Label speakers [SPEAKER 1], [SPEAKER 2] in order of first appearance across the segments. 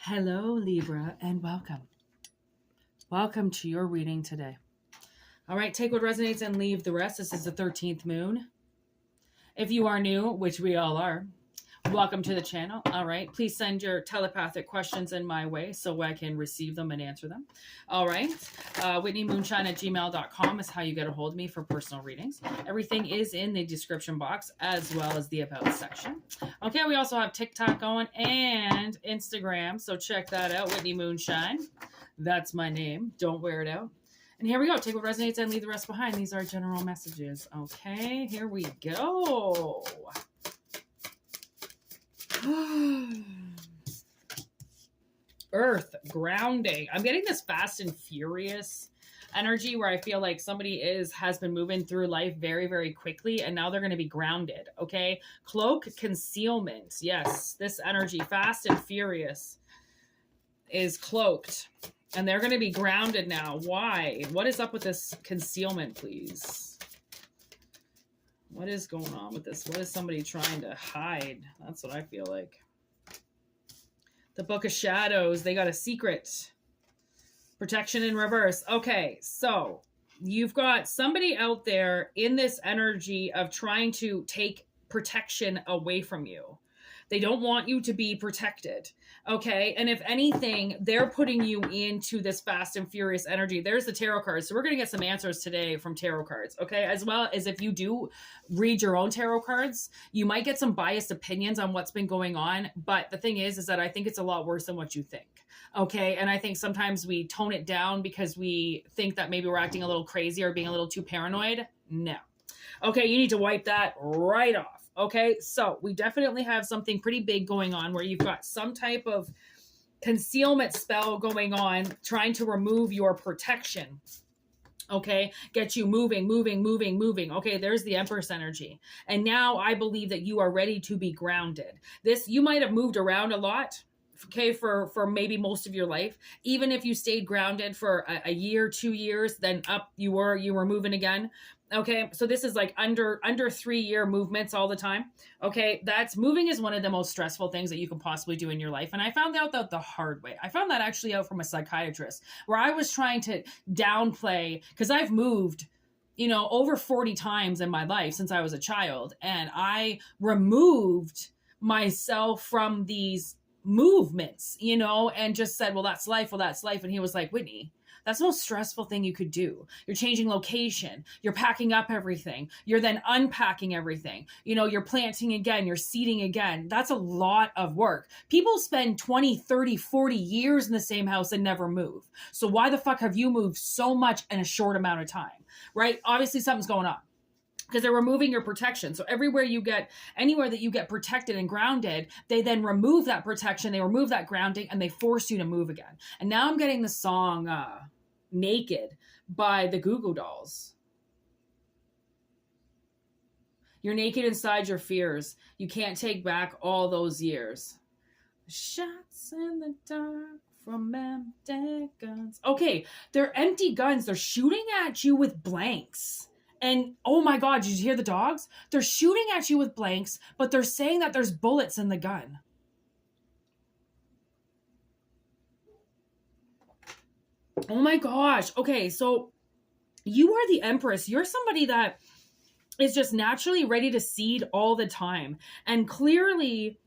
[SPEAKER 1] Hello, Libra, and welcome. Welcome to your reading today. All right, take what resonates and leave the rest. This is the 13th moon. If you are new, which we all are, welcome to the channel. All right, please send your telepathic questions in my way so I can receive them and answer them. All right, WhïtneyMoonshine@gmail.com is how you get a hold of me for personal readings. Everything is in the description box as well as the about section. Okay, we also have TikTok going and Instagram, so check that out, Whitney Moonshine. That's my name. Don't wear it out. And here we go. Take what resonates and leave the rest behind. These are general messages. Okay, here we go. Earth, grounding. I'm getting this fast and furious energy where I feel like somebody has been moving through life very, very quickly, and now they're going to be grounded. Okay, cloak, concealment. Yes, this energy, fast and furious, is cloaked, and they're going to be grounded now. Why? What is up with this concealment, please? What is going on with this? What is somebody trying to hide? That's what I feel like. The Book of Shadows. They got a secret. Protection in reverse. Okay, so you've got somebody out there in this energy of trying to take protection away from you. They don't want you to be protected. Okay. And if anything, they're putting you into this fast and furious energy. There's the tarot cards. So we're going to get some answers today from tarot cards. Okay. As well as if you do read your own tarot cards, you might get some biased opinions on what's been going on. But the thing is that I think it's a lot worse than what you think. Okay. And I think sometimes we tone it down because we think that maybe we're acting a little crazy or being a little too paranoid. No. Okay. You need to wipe that right off. Okay, so we definitely have something pretty big going on where you've got some type of concealment spell going on, trying to remove your protection. Okay, get you moving. Okay, there's the Empress energy. And now I believe that you are ready to be grounded. You might have moved around a lot. Okay, for maybe most of your life. Even if you stayed grounded for a year, 2 years, then up you were moving again. Okay, so this is like under 3 year movements all the time. Okay, moving is one of the most stressful things that you can possibly do in your life. And I found out that the hard way. I found that actually out from a psychiatrist where I was trying to downplay, because I've moved, over 40 times in my life since I was a child. And I removed myself from these movements, and just said, well, that's life. And he was like, Whitney, that's the most stressful thing you could do. You're changing location. You're packing up everything. You're then unpacking everything. You're planting again. You're seeding again. That's a lot of work. People spend 20, 30, 40 years in the same house and never move. So why the fuck have you moved so much in a short amount of time, right? Obviously something's going on. Because they're removing your protection. So anywhere that you get protected and grounded, they then remove that protection, they remove that grounding, and they force you to move again. And now I'm getting the song Naked by the Goo Goo Dolls. You're naked inside your fears. You can't take back all those years. Shots in the dark from empty guns. Okay, they're empty guns. They're shooting at you with blanks. And oh my God, did you hear the dogs? They're shooting at you with blanks, but they're saying that there's bullets in the gun. Oh my gosh. Okay, so you are the Empress. You're somebody that is just naturally ready to seed all the time. And clearly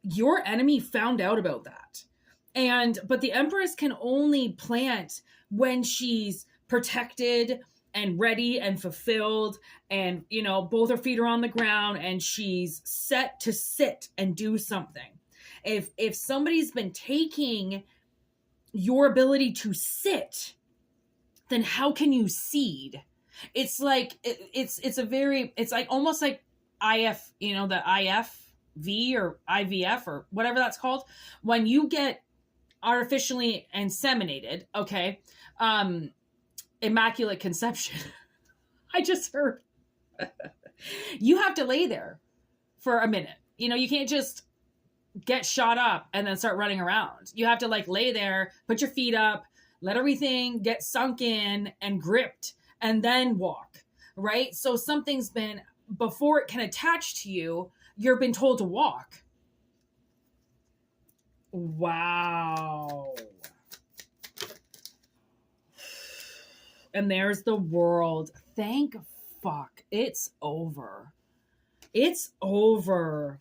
[SPEAKER 1] your enemy found out about that. But the Empress can only plant when she's protected and ready and fulfilled, and both her feet are on the ground and she's set to sit and do something. If somebody's been taking your ability to sit, then how can you seed? It's like it's like almost like IF, the IFV or IVF or whatever that's called, when you get artificially inseminated. Okay, Immaculate Conception. I just heard. You have to lay there for a minute. You can't just get shot up and then start running around. You have to lay there, put your feet up, let everything get sunk in and gripped, and then walk, right? So something's been, before it can attach to you, you've been told to walk. Wow. And there's the world. Thank fuck. It's over. It's over.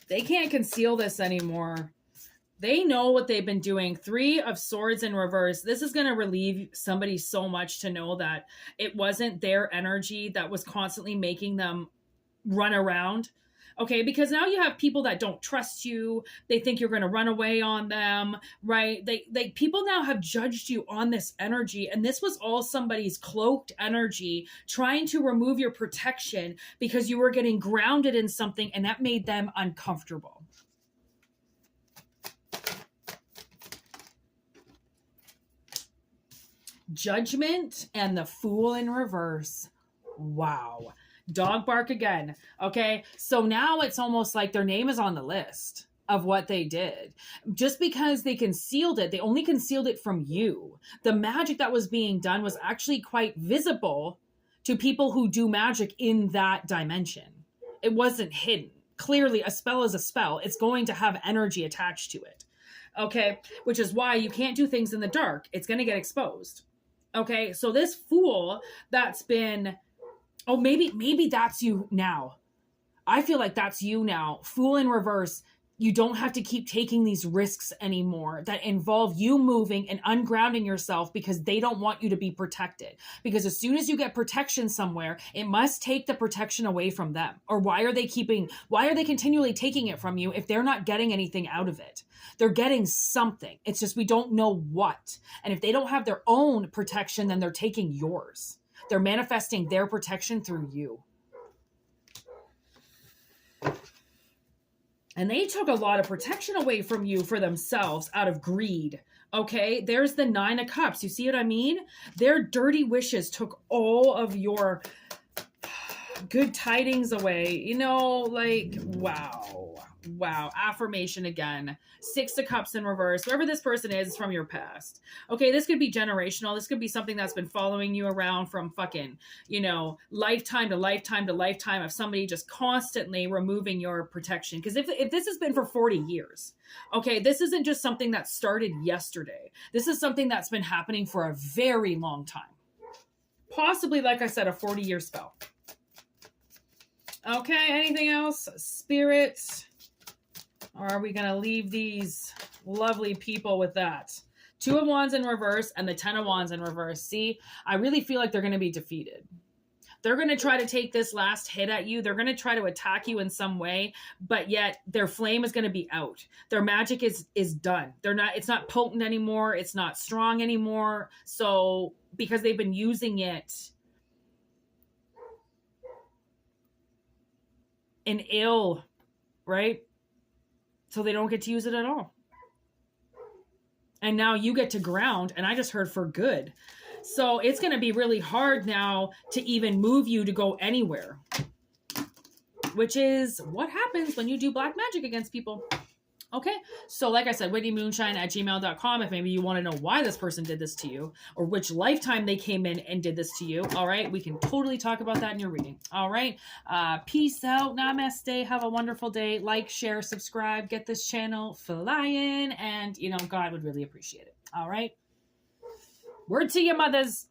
[SPEAKER 1] They can't conceal this anymore. They know what they've been doing. 3 of Swords in reverse. This is going to relieve somebody so much to know that it wasn't their energy that was constantly making them run around. Okay, because now you have people that don't trust you. They think you're going to run away on them, right? They people now have judged you on this energy, and this was all somebody's cloaked energy trying to remove your protection because you were getting grounded in something, and that made them uncomfortable. Judgment and the Fool in reverse. Wow. Dog bark again. Okay. So now it's almost like their name is on the list of what they did. Just because they concealed it, they only concealed it from you. The magic that was being done was actually quite visible to people who do magic in that dimension. It wasn't hidden. Clearly, a spell is a spell. It's going to have energy attached to it. Okay. Which is why you can't do things in the dark. It's going to get exposed. Okay. So this fool that's been... Oh, maybe that's you now. I feel like that's you now. Fool in reverse. You don't have to keep taking these risks anymore that involve you moving and ungrounding yourself because they don't want you to be protected. Because as soon as you get protection somewhere, it must take the protection away from them. Or why are they continually taking it from you if they're not getting anything out of it? They're getting something. It's just we don't know what. And if they don't have their own protection, then they're taking yours. They're manifesting their protection through you. And they took a lot of protection away from you for themselves out of greed. Okay, there's the 9 of Cups. You see what I mean? Their dirty wishes took all of your good tidings away. You know, like, wow. Wow. Affirmation again. 6 of Cups in reverse. Whoever this person is from your past. Okay, this could be generational. This could be something that's been following you around from fucking, lifetime to lifetime to lifetime of somebody just constantly removing your protection. Because if this has been for 40 years, okay, this isn't just something that started yesterday. This is something that's been happening for a very long time. Possibly, like I said, a 40-year spell. Okay, anything else? Spirit? Or are we going to leave these lovely people with that? 2 of Wands in reverse and the 10 of Wands in reverse. See, I really feel like they're going to be defeated. They're going to try to take this last hit at you. They're going to try to attack you in some way, but yet their flame is going to be out. Their magic is done. It's not potent anymore. It's not strong anymore. So because they've been using it in ill, right? So they don't get to use it at all. And now you get to ground, and I just heard for good. So it's going to be really hard now to even move you to go anywhere. Which is what happens when you do black magic against people. Okay, so like I said, WhItneyMoonshine@gmail.com if maybe you want to know why this person did this to you or which lifetime they came in and did this to you. All right, we can totally talk about that in your reading. All right, peace out. Namaste. Have a wonderful day. Like, share, subscribe, get this channel flying, and God would really appreciate it. All right, word to your mothers.